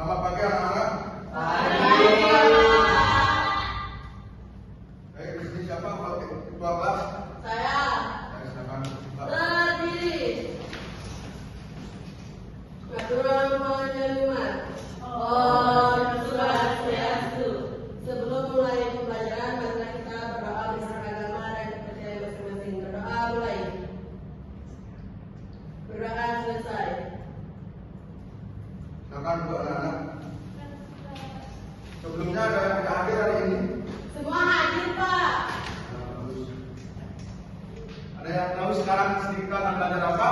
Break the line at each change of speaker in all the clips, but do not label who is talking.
Selamat pagi anak-anak.
Pagi.
Baik, di sini siapa ketua kelas?
Saya.
Silakan.
Berdiri. Aturan penyeluman. Om Swastiastu. Sebelum mulai pembelajaran, mari kita berdoa bersama agama dan kepercayaan masing-masing. Berdoa mulai. Berdoa selesai.
Silakan untuk anak-anak. Sebelumnya ada yang tidak hadir hari ini?
Semua hadir, Pak.
Bagus. Ada yang tahu sekarang sedikit akan belajar apa?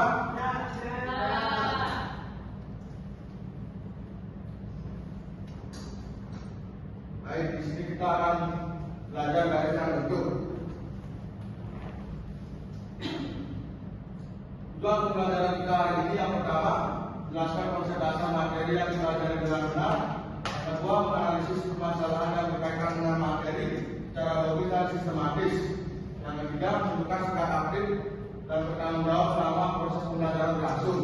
Baik, di sini kita akan belajar garisan bentuk. Tujuan pembelajaran kita hari ini yang pertama, jelaskan konsep dasar materi yang dipelajari dengan benar. Yang kedua, menganalisis permasalahan yang berkaitan dengan materi secara logis dan sistematis. Yang ketiga, menunjukkan sikap aktif dan bertanggung jawab selama proses pembelajaran berlangsung.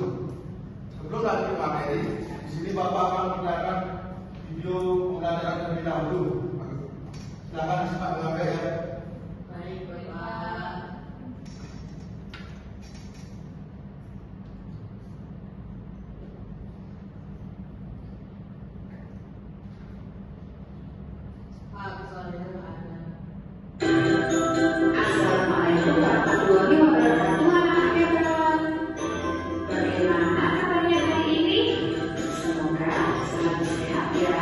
Sebelum lanjut ke materi, di sini Bapak akan memperlihatkan video pembelajaran terlebih dahulu. Silakan disimak dengan baik ya.
Baik, Pak. Pak, soalnya ada.
Assalamualaikum warahmatullahi wabarakatuh, anak-anak hebat. Bagaimana kabarnya hari ini? Semoga selalu sehat ya.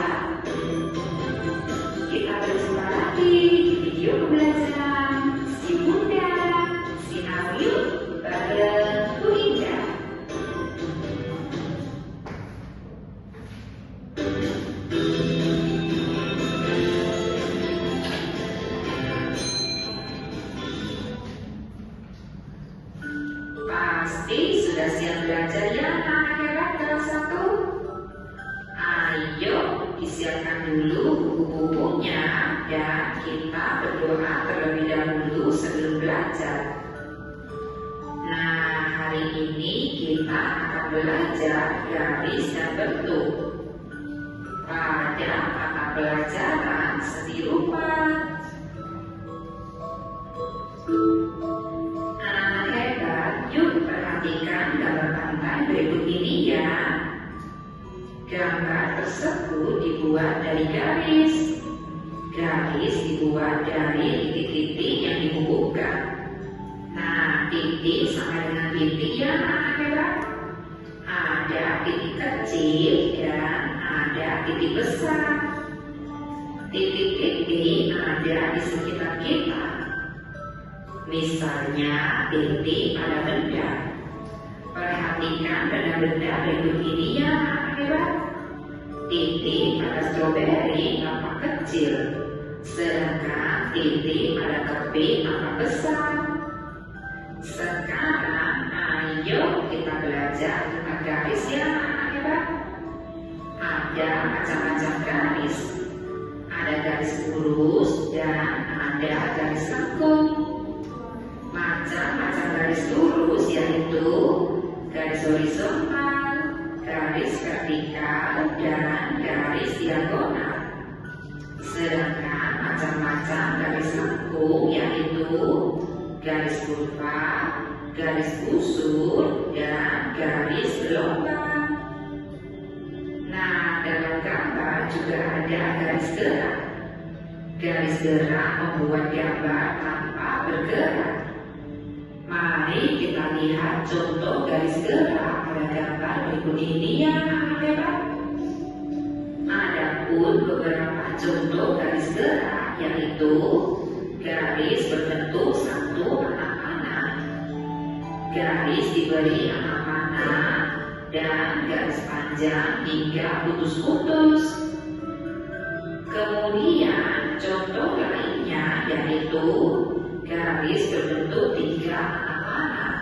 Kita berjumpa lagi di video pembelajaran si Bunda, si Ayu, bareng Bu Indah. Pasti sudah siap belajar ya anak hebat kelas 1. Ayo disiapkan dulu buku-bukunya dan kita berdoa terlebih dahulu sebelum belajar. Nah, hari ini kita akan belajar garis dan bentuk pada mata pelajaran seni rupa. Anak-anak hebat, yuk perhatikan gambar pantai berikut ini ya. Gambar tersebut dibuat dari garis. Garis dibuat dari titik-titik yang dihubungkan. Nah, titik sama dengan titik ya anak hebat. Ada titik kecil dan ada titik besar. Titik-titik ada di sekitar kita. Misalnya titik pada benda. Perhatikan benda-benda berikut ini ya anak hebat. Titik pada stroberi tampak kecil, sedangkan titik pada keping tampak besar. Sekarang ayo kita belajar tentang garis ya anak hebat. Ada macam-macam garis. Ada garis lurus dan ada garis lengkung. Macam-macam garis lurus yaitu garis horizontal, garis vertikal, dan garis diagonal. Sedangkan macam-macam garis lengkung yaitu garis kurva, garis busur, dan garis gelombang. Nah, dalam gambar juga ada garis gerak. Garis gerak membuat gambar tanpa bergerak. Mari kita lihat contoh garis gerak pada gambar berikut ini ya anak hebat. Adapun beberapa contoh garis gerak yaitu garis berbentuk satu anak panah, garis diberi anak panah, dan garis panjang hingga putus-putus. Kemudian contoh lainnya yaitu garis berbentuk tiga anak panah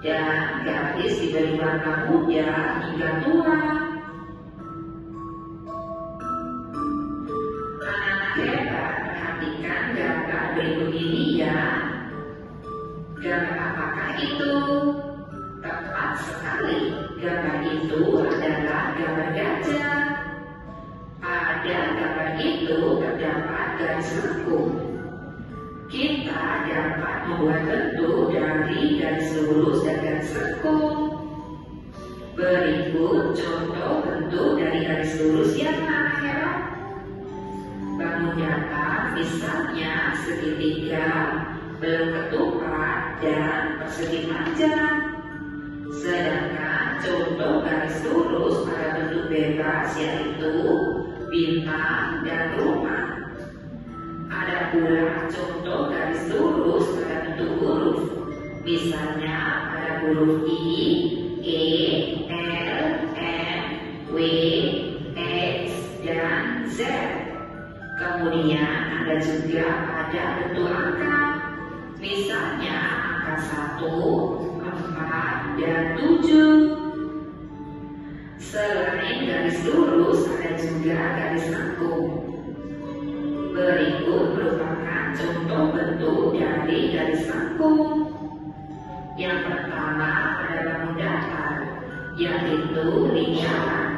dan garis diberi warna muda hingga tua. Anak-anak hebat, perhatikan gambar berikut ini ya. Gambar apakah itu? Tepat sekali, gambar itu adalah gambar gajah. membuat bentuk dari garis lurus dan garis lengkung. Berikut contoh bentuk dari garis lurus yang mana? Bangun datar misalnya segitiga, belum ketupat, dan persegi panjang. Sedangkan contoh garis lurus pada bentuk bebas yaitu bintang dan rumah. Ada pula contoh garis lurus pada bentuk huruf, misalnya pada huruf I, E, L, M, W, X, dan Z. Kemudian ada juga pada bentuk angka, misalnya angka 1, 4, dan 7. Selain garis lurus ada juga garis lengkung. Berikut merupakan contoh bentuk dari garis lengkung. Yang pertama ada bangun datar, yaitu lingkaran.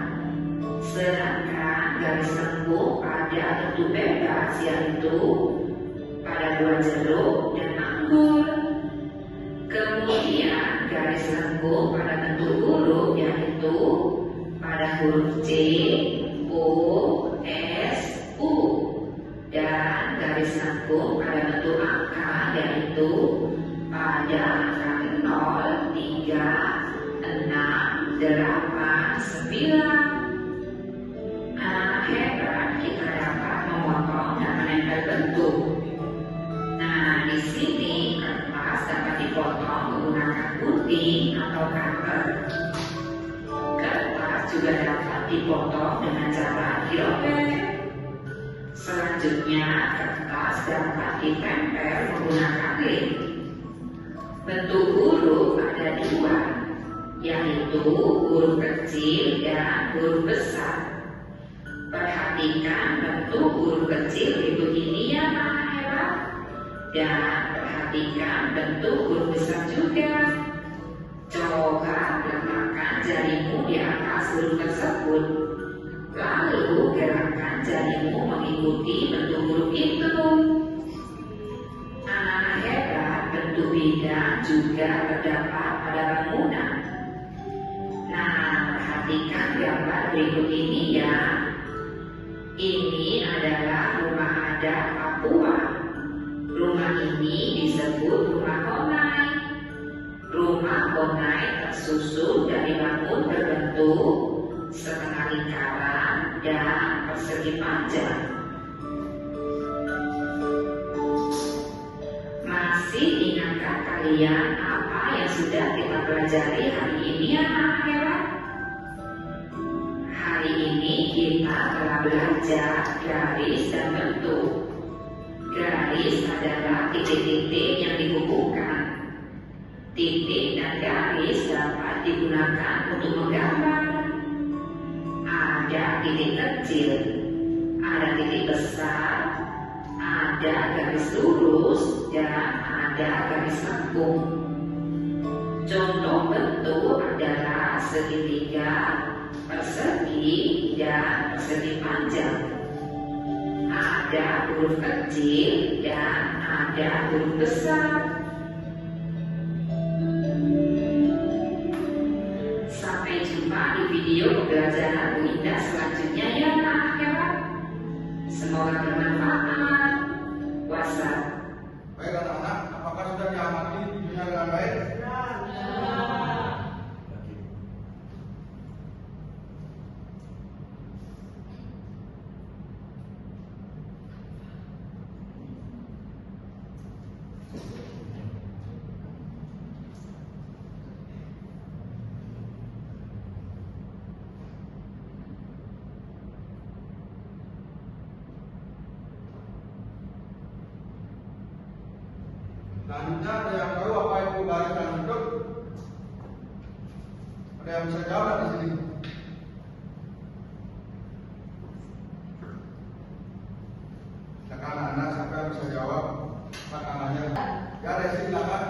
Sedangkan garis lengkung pada bentuk bebas, yaitu pada buah jeruk dan anggur. Kemudian garis lengkung pada bentuk huruf, yaitu pada huruf C, O, S, U. Dan garis lengkung pada bentuk angka, yaitu pada angka 0, 3, 6, 8, 9. Hebat, kita dapat memotong dan menempel bentuk. Nah, di sini kertas dapat dipotong menggunakan gunting atau cutter. Kertas juga dapat dipotong dengan cara dirobek. Selanjutnya, kertas dapat ditempel menggunakan lem. Bentuk huruf ada dua, yaitu huruf kecil dan huruf besar. Perhatikan bentuk huruf kecil berikut ini ya Pak. Dan perhatikan bentuk huruf besar juga. Coba letakkan jarimu di atas huruf tersebut. Lalu gerakkan jarimu mengikuti bentuk huruf itu. Hebat, bentuk bidang juga terdapat pada bangunan. Nah, perhatikan gambar berikut ini ya. Ini adalah rumah adat Papua. Rumah ini disebut rumah Honai. Rumah Honai tersusun dari bangun berbentuk setengah lingkaran dan persegi panjang. Masih ingatkah kalian apa yang sudah kita pelajari hari ini anak-anak? Hari ini kita telah belajar garis dan bentuk. Garis adalah titik-titik yang dihubungkan. Titik dan garis dapat digunakan untuk menggambar. Ada titik kecil, ada titik besar, ada garis lurus, dan ada garis lengkung. Contoh bentuk adalah segitiga, persegi, dan persegi panjang. Ada huruf kecil dan ada huruf besar. Sampai jumpa di video pembelajaran Bu Indah selanjutnya ya anak-anak. Semoga bermanfaat. Wassalam.
Baik anak-anak, apakah sudah diamati videonya dengan baik? Selanjutnya ada yang tahu apa itu garis dan bentuk? Ada yang bisa jawab di sini? Anak-anak siapa yang bisa jawab? Tangannya. Ya, Desi silakan.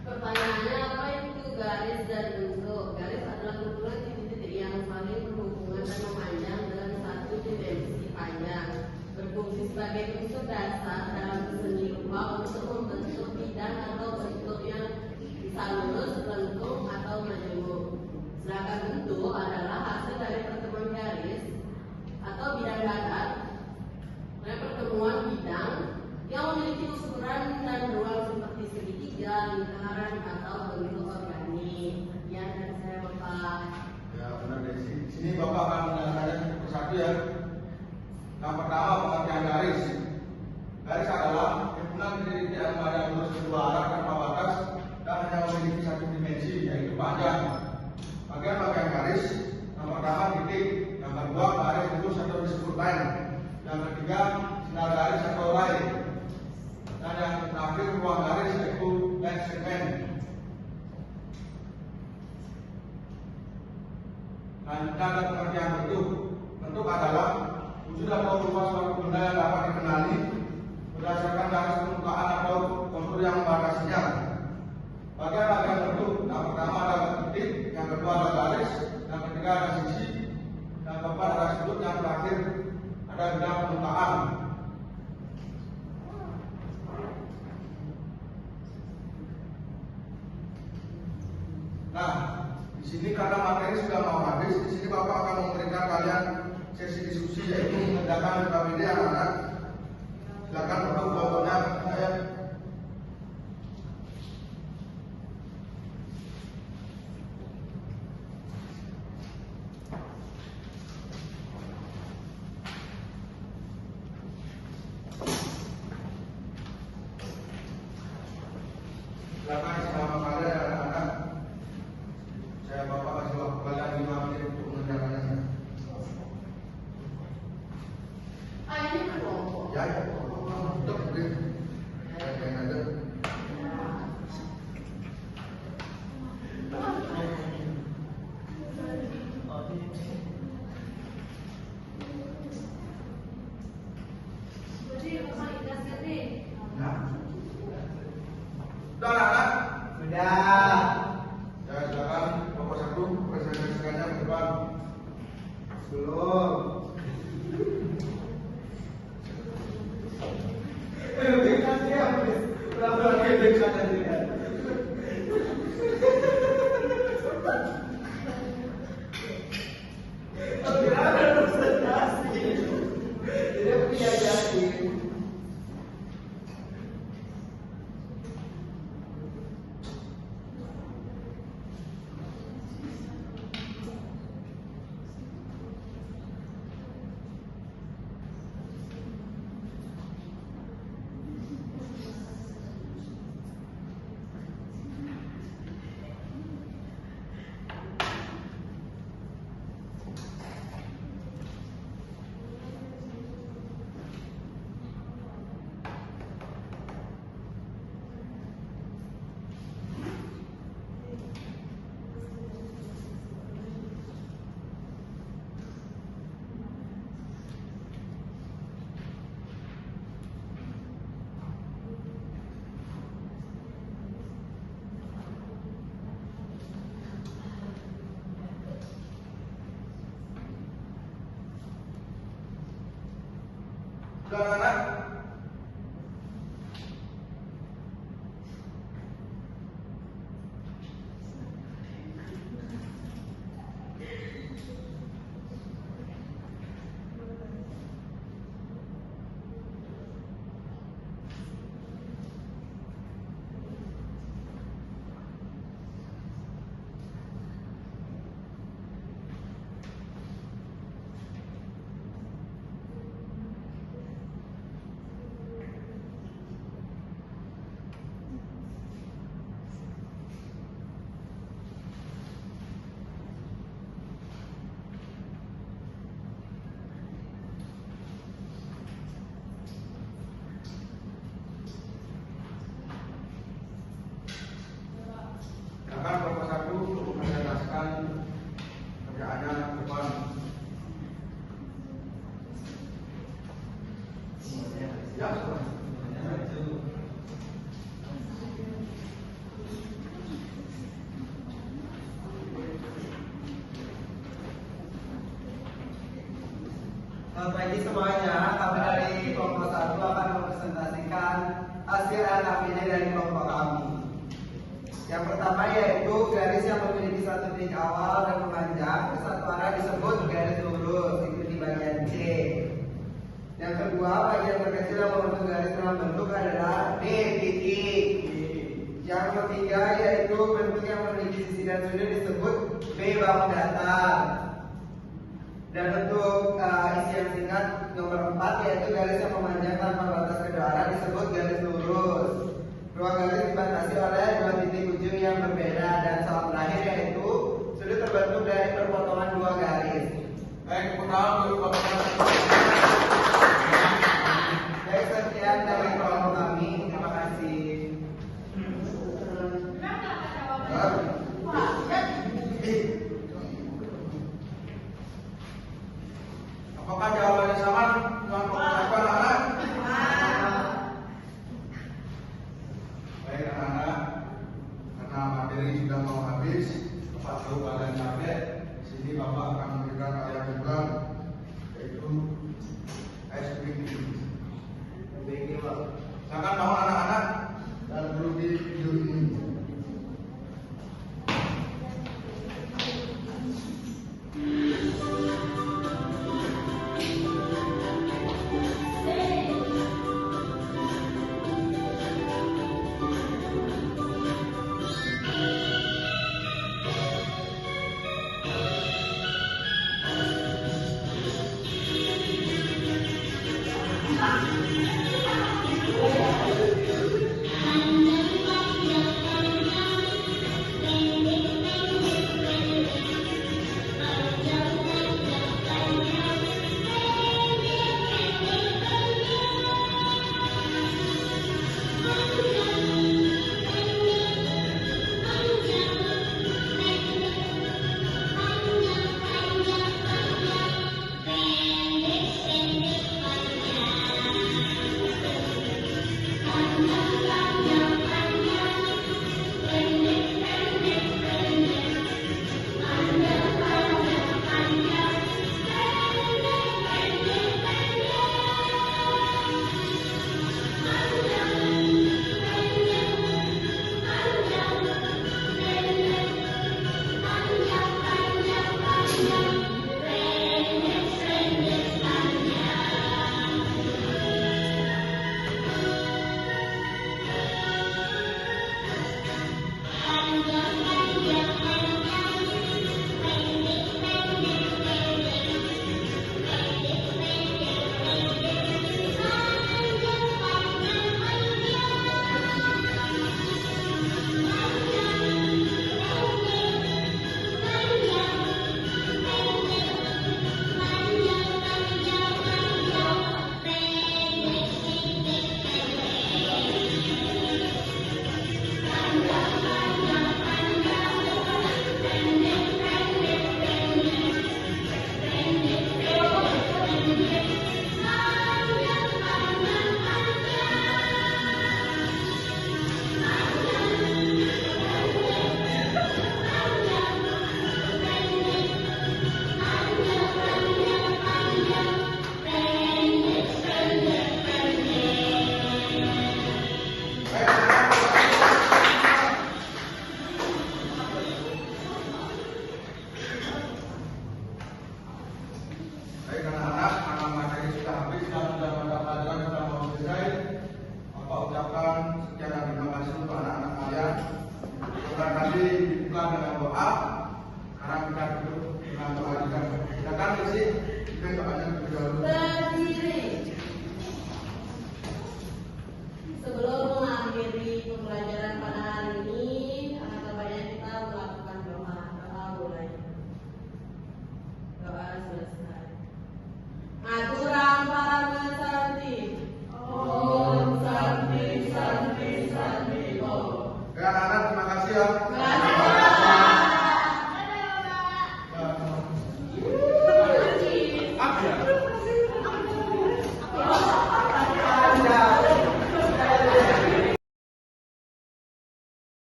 Pertanyaannya apa itu garis dan bentuk? Garis adalah kumpulan titik-titik yang saling berhubungan dan memanjang dalam satu dimensi panjang. Berfungsi sebagai unsur dasar dalam seni rupa untuk
sini Bapak akan menjelaskannya satu persatu ya. Yang pertama pengertian garis. Garis adalah himpunan titik-titik yang pada lurus kedua arah tanpa batas dan hanya memiliki satu dimensi yaitu panjang. Bagian-bagian garis yang pertama titik, yang kedua garis lurus atau disebut line, yang ketiga sinar garis atau line, dan yang terakhir ruang garis yaitu line segment. Lanjutkan ke pengertian bentuk. Bentuk adalah wujud atau rupa suatu benda yang dapat dikenali berdasarkan garis permukaan atau kontur yang membatasinya. Bagian-bagian bentuk, yang pertama adalah titik, yang kedua adalah garis, yang ketiga ada sisi, yang keempat ada sudut, yang terakhir ada bidang permukaan. Nah, di sini karena materi sudah mau habis, di sini Bapak akan memberikan kalian sesi diskusi yaitu mengerjakan KBD anak-anak. Silakan untuk fotonya saya. Silakan selama kalian anak-anak. Saya Bapak kasih waktu kalian 5 menit untuk mengerjakannya.
Ini kelompok.
Ya, untuk yang ada. Sudah anak-anak?
Sudah.
Ya, silakan Bapak satu presentasikannya ke depan.
Belum.
Sudah anak? Akan Bapak satu untuk menjelaskan kerjaannya ke depan. Ya, sudah.
Selamat pagi semuanya. Kami dari kelompok 1 akan mempresentasikan hasil KBD dari kelompok kami. Yang pertama yaitu garis yang memiliki satu titik awal dan memanjang ke satu arah disebut garis lurus, itu di bagian C. Yang kedua, bagian terkecil yang membentuk garis dalam bentuk adalah D titik. Yang ketiga yaitu bentuk yang memiliki sisi dan sudut disebut B bahu datar.
Apakah jawabannya sama dengan proposal anak-anak? Baik anak-anak, karena materi sudah mau habis, tepat tahu kalian capek. Di sini Bapak akan memberikan kalian program, yaitu SPQ. Silakan mohon anak-anak dan guru di video ini. Baik anak-anak, karena materi sudah habis dan sudah pada pelajaran sudah mau selesai, Bapak ucapkan sekian dan terima kasih untuk anak-anak kalian. Semoga tadi dibuka dengan doa, karena kita